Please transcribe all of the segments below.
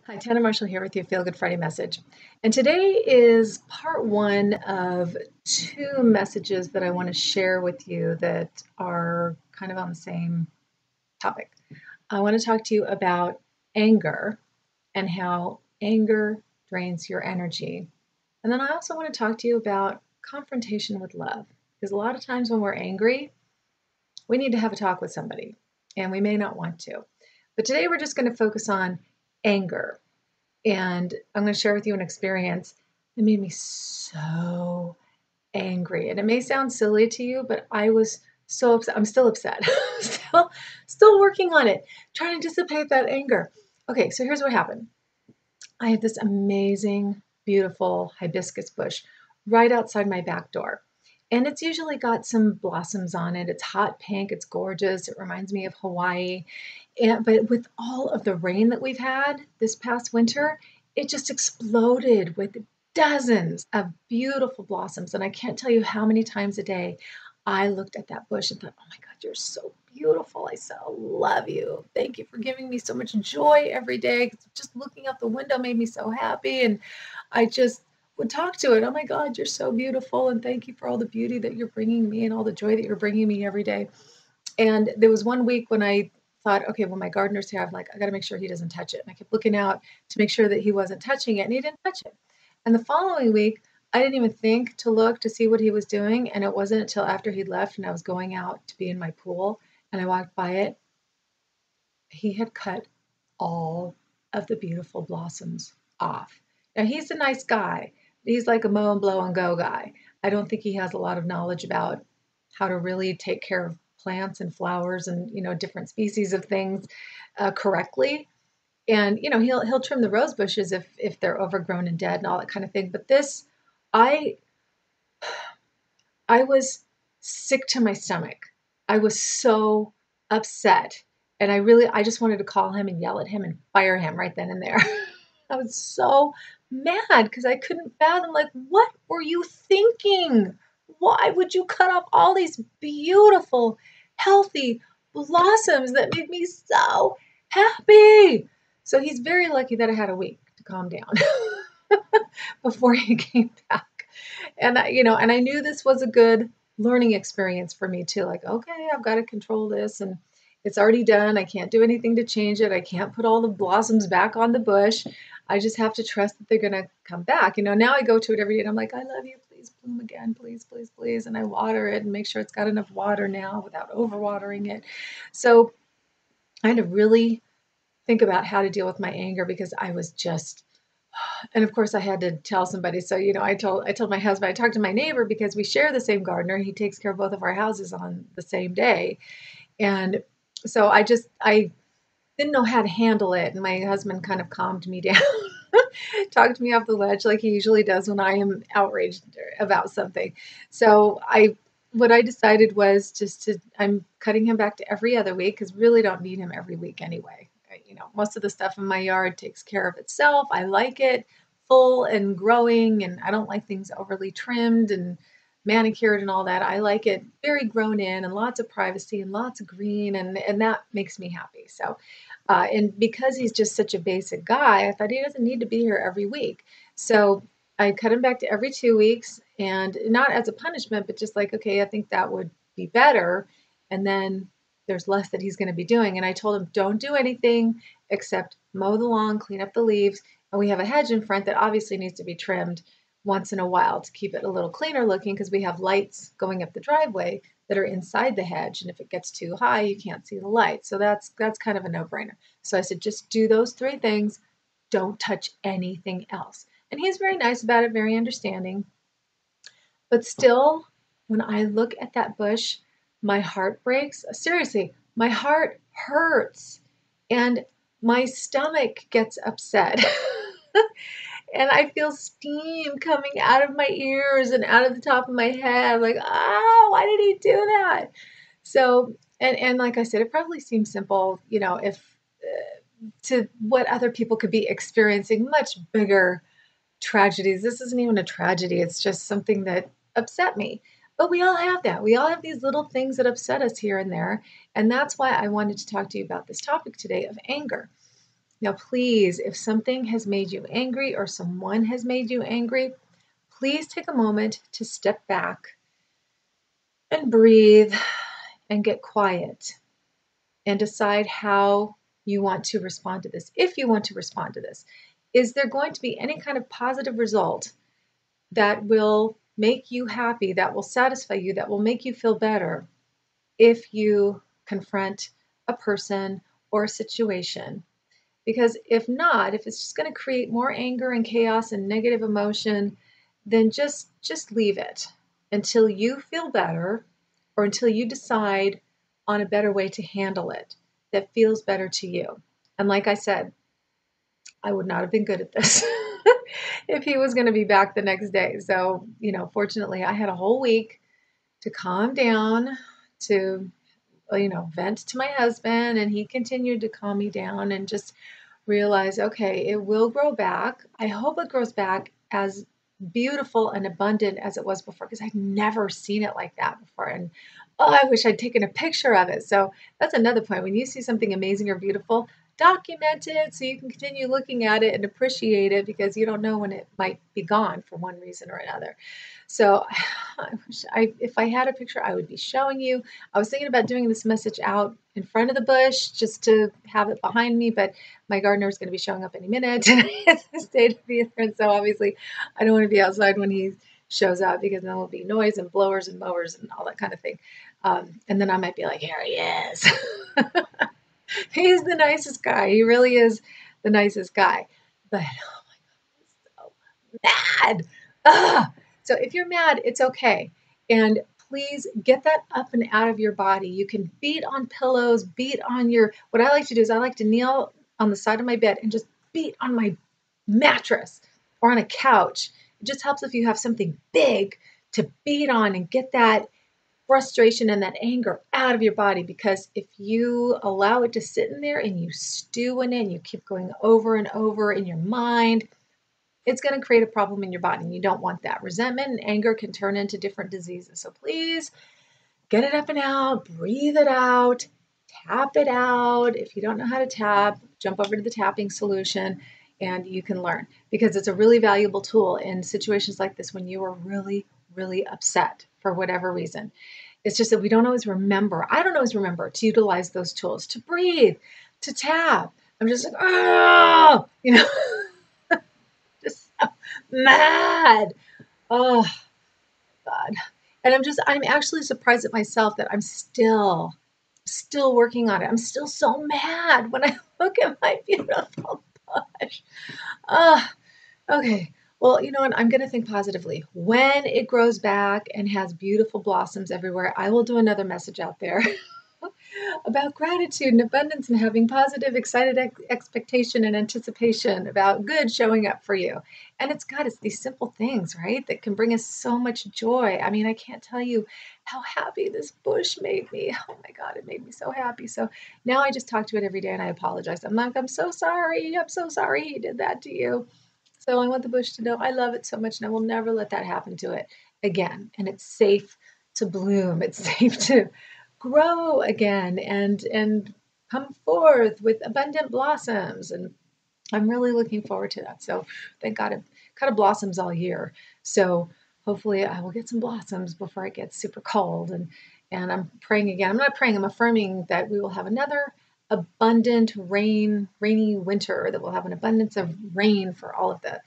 Hi, Tanna Marshall here with your Feel Good Friday message. And today is part one of two messages that I want to share with you that are kind of on the same topic. I want to talk to you about anger and how anger drains your energy. And then I also want to talk to you about confrontation with love. Because a lot of times when we're angry, we need to have a talk with somebody, and we may not want to. But today we're just going to focus on anger. And I'm going to share with you an experience that made me so angry. And it may sound silly to you, but I was so upset. I'm still upset. still working on it, trying to dissipate that anger. Okay, so here's what happened. I have this amazing, beautiful hibiscus bush right outside my back door. And it's usually got some blossoms on it. It's hot pink, it's gorgeous. It reminds me of Hawaii. But with all of the rain that we've had this past winter, it just exploded with dozens of beautiful blossoms. And I can't tell you how many times a day I looked at that bush and thought, oh my God, you're so beautiful. I so love you. Thank you for giving me so much joy every day. Just looking out the window made me so happy. And I just would talk to it. Oh my God, you're so beautiful. And thank you for all the beauty that you're bringing me and all the joy that you're bringing me every day. And there was one week when I thought, okay, well, my gardener's here. I'm like, I got to make sure he doesn't touch it. And I kept looking out to make sure that he wasn't touching it, and he didn't touch it. And the following week, I didn't even think to look to see what he was doing. And it wasn't until after he'd left and I was going out to be in my pool and I walked by it, he had cut all of the beautiful blossoms off. Now, he's a nice guy. He's like a mow and blow and go guy. I don't think he has a lot of knowledge about how to really take care of plants and flowers and different species of things correctly. And he'll trim the rose bushes if they're overgrown and dead and all that kind of thing. But this, I I was sick to my stomach. I was so upset. And I just wanted to call him and yell at him and fire him right then and there. I was so mad because I couldn't fathom, like, what were you thinking? Why would you cut off all these beautiful, healthy blossoms that made me so happy? So he's very lucky that I had a week to calm down before he came back. And I knew this was a good learning experience for me too. Like, okay, I've got to control this, and it's already done. I can't do anything to change it. I can't put all the blossoms back on the bush. I just have to trust that they're going to come back. Now I go to it every day and I'm like, I love you. Please bloom again. Please, please, please. And I water it and make sure it's got enough water now without overwatering it. So I had to really think about how to deal with my anger because I was just, and of course I had to tell somebody. So, I told my husband, I talked to my neighbor because we share the same gardener. He takes care of both of our houses on the same day. And so I didn't know how to handle it. And my husband kind of calmed me down, talked me off the ledge like he usually does when I am outraged about something. So what I decided was I'm cutting him back to every other week because really don't need him every week anyway. Most of the stuff in my yard takes care of itself. I like it full and growing, and I don't like things overly trimmed and manicured and all that. I like it very grown in and lots of privacy and lots of green, and that makes me happy. So, and because he's just such a basic guy, I thought he doesn't need to be here every week. So I cut him back to every 2 weeks, and not as a punishment, but just like, okay, I think that would be better. And then there's less that he's going to be doing. And I told him, don't do anything except mow the lawn, clean up the leaves. And we have a hedge in front that obviously needs to be trimmed once in a while to keep it a little cleaner looking because we have lights going up the driveway that are inside the hedge. And if it gets too high, you can't see the light. So that's kind of a no-brainer. So I said, just do those 3 things. Don't touch anything else. And he's very nice about it, very understanding. But still, when I look at that bush, my heart breaks. Seriously, my heart hurts and my stomach gets upset. And I feel steam coming out of my ears and out of the top of my head. Like, oh, why did he do that? So, and like I said, it probably seems simple, if to what other people could be experiencing much bigger tragedies. This isn't even a tragedy. It's just something that upset me. But we all have that. We all have these little things that upset us here and there. And that's why I wanted to talk to you about this topic today of anger. Now, please, if something has made you angry or someone has made you angry, please take a moment to step back and breathe and get quiet and decide how you want to respond to this. If you want to respond to this, is there going to be any kind of positive result that will make you happy, that will satisfy you, that will make you feel better if you confront a person or a situation? Because if not, if it's just going to create more anger and chaos and negative emotion, then just leave it until you feel better or until you decide on a better way to handle it that feels better to you. And like I said, I would not have been good at this if he was going to be back the next day. So, fortunately, I had a whole week to calm down, to, vent to my husband, and he continued to calm me down and just realize, okay, it will grow back. I hope it grows back as beautiful and abundant as it was before, because I'd never seen it like that before. And I wish I'd taken a picture of it. So that's another point. When you see something amazing or beautiful, document it so you can continue looking at it and appreciate it, because you don't know when it might be gone for one reason or another. So if I had a picture, I would be showing you. I was thinking about doing this message out in front of the bush just to have it behind me, but my gardener is going to be showing up any minute and it's a state of the difference. So obviously I don't want to be outside when he shows up, because then there'll be noise and blowers and mowers and all that kind of thing. And then I might be like, here he is. He's the nicest guy. He really is the nicest guy. But oh my God, I'm so mad. Ugh. So if you're mad, it's okay. And please get that up and out of your body. You can beat on pillows, beat on what I like to do is I like to kneel on the side of my bed and just beat on my mattress or on a couch. It just helps if you have something big to beat on and get that frustration and that anger out of your body, because if you allow it to sit in there and you stew in it and you keep going over and over in your mind, it's going to create a problem in your body, and you don't want that. Resentment and anger can turn into different diseases. So please get it up and out, breathe it out, tap it out. If you don't know how to tap, jump over to the tapping solution and you can learn, because it's a really valuable tool in situations like this when you are really, really upset for whatever reason. It's just that we don't always remember. I don't always remember to utilize those tools, to breathe, to tap. I'm just like, oh, just so mad. Oh, God. And I'm actually surprised at myself that I'm still working on it. I'm still so mad when I look at my beautiful bush. Okay. Well, you know what? I'm going to think positively. When it grows back and has beautiful blossoms everywhere, I will do another message out there about gratitude and abundance and having positive, excited expectation and anticipation about good showing up for you. And it's these simple things, right, that can bring us so much joy. I mean, I can't tell you how happy this bush made me. Oh my God, it made me so happy. So now I just talk to it every day and I apologize. I'm like, I'm so sorry. I'm so sorry he did that to you. So I want the bush to know I love it so much and I will never let that happen to it again. And it's safe to bloom. It's safe to grow again and come forth with abundant blossoms. And I'm really looking forward to that. So thank God it kind of blossoms all year. So hopefully I will get some blossoms before it gets super cold. And I'm praying again. I'm not praying, I'm affirming that we will have another abundant rainy winter, that we'll have an abundance of rain for all of the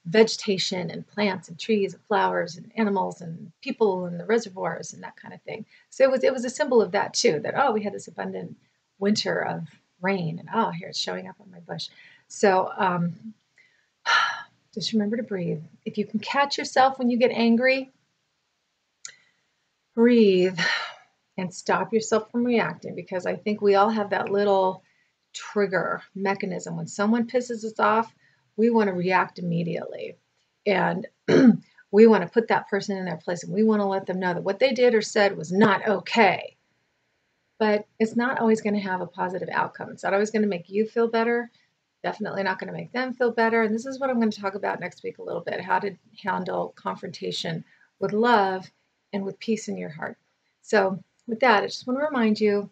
vegetation and plants and trees and flowers and animals and people and the reservoirs and that kind of thing. So it was a symbol of that too, that, we had this abundant winter of rain, and here it's showing up on my bush. So just remember to breathe. If you can catch yourself when you get angry, breathe and stop yourself from reacting, because I think we all have that little trigger mechanism. When someone pisses us off, we want to react immediately. And we want to put that person in their place, and we want to let them know that what they did or said was not okay. But it's not always going to have a positive outcome. It's not always going to make you feel better. Definitely not going to make them feel better. And this is what I'm going to talk about next week a little bit, how to handle confrontation with love and with peace in your heart. So with that, I just want to remind you,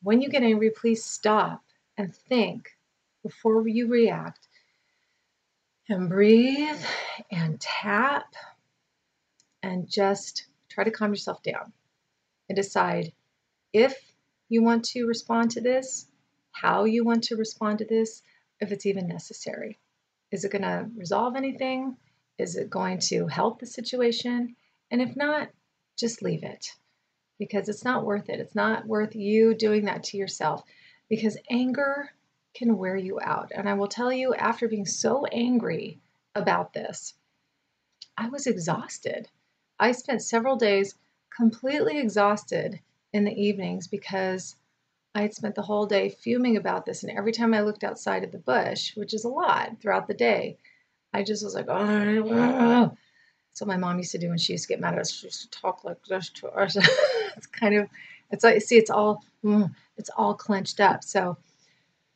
when you get angry, please stop and think, before you react, and breathe and tap and just try to calm yourself down and decide if you want to respond to this, how you want to respond to this, if it's even necessary. Is it going to resolve anything? Is it going to help the situation? And if not, just leave it, because it's not worth it. It's not worth you doing that to yourself, because anger can wear you out. And I will tell you, after being so angry about this, I was exhausted. I spent several days completely exhausted in the evenings because I had spent the whole day fuming about this. And every time I looked outside at the bush, which is a lot throughout the day, I just was like, oh. So my mom used to do when she used to get mad at us. She used to talk like this to us. It's kind of, it's like, see, it's all clenched up. So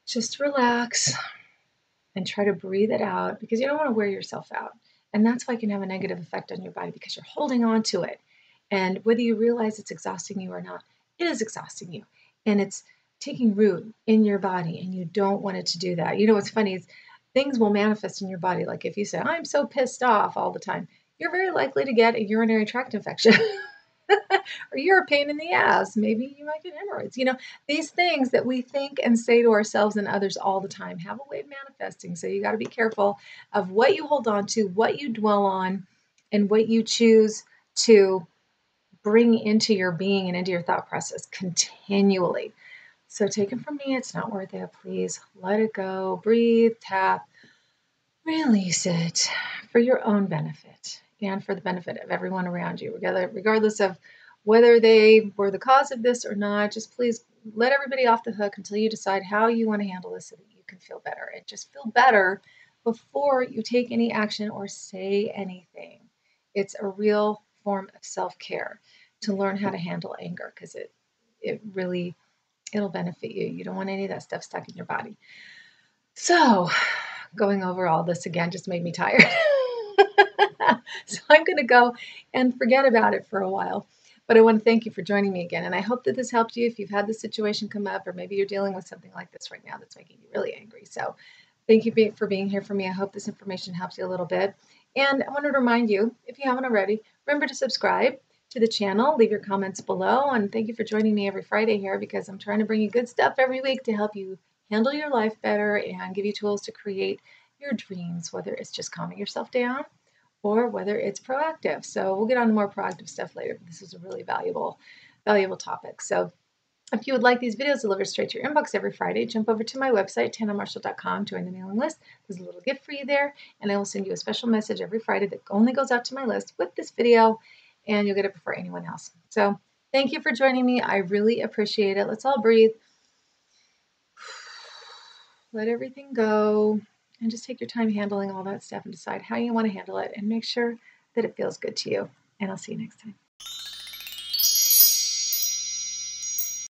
just relax and try to breathe it out, because you don't want to wear yourself out. And that's why it can have a negative effect on your body, because you're holding on to it. And whether you realize it's exhausting you or not, it is exhausting you. And it's taking root in your body, and you don't want it to do that. You know what's funny is things will manifest in your body. Like if you say, I'm so pissed off all the time, you're very likely to get a urinary tract infection. Or you're a pain in the ass. Maybe you might get hemorrhoids. These things that we think and say to ourselves and others all the time have a way of manifesting. So you got to be careful of what you hold on to, what you dwell on, and what you choose to bring into your being and into your thought process continually. So take it from me, it's not worth it. Please let it go. Breathe, tap, release it for your own benefit and for the benefit of everyone around you, regardless of whether they were the cause of this or not. Just please let everybody off the hook until you decide how you want to handle this so that you can feel better. And just feel better before you take any action or say anything. It's a real form of self-care to learn how to handle anger, because it'll benefit you. You don't want any of that stuff stuck in your body. So going over all this again just made me tired. So I'm going to go and forget about it for a while. But I want to thank you for joining me again. And I hope that this helped you if you've had this situation come up, or maybe you're dealing with something like this right now that's making you really angry. So thank you for being here for me. I hope this information helps you a little bit. And I wanted to remind you, if you haven't already, remember to subscribe to the channel, leave your comments below, and thank you for joining me every Friday here, because I'm trying to bring you good stuff every week to help you handle your life better and give you tools to create your dreams, whether it's just calming yourself down or whether it's proactive. So we'll get on to more proactive stuff later, but this is a really valuable topic. So if you would like these videos delivered straight to your inbox every Friday, jump over to my website, tannamarshall.com, join the mailing list. There's a little gift for you there, and I will send you a special message every Friday that only goes out to my list with this video, and you'll get it before anyone else. So thank you for joining me. I really appreciate it. Let's all breathe. Let everything go, and just take your time handling all that stuff and decide how you want to handle it, and make sure that it feels good to you. And I'll see you next time.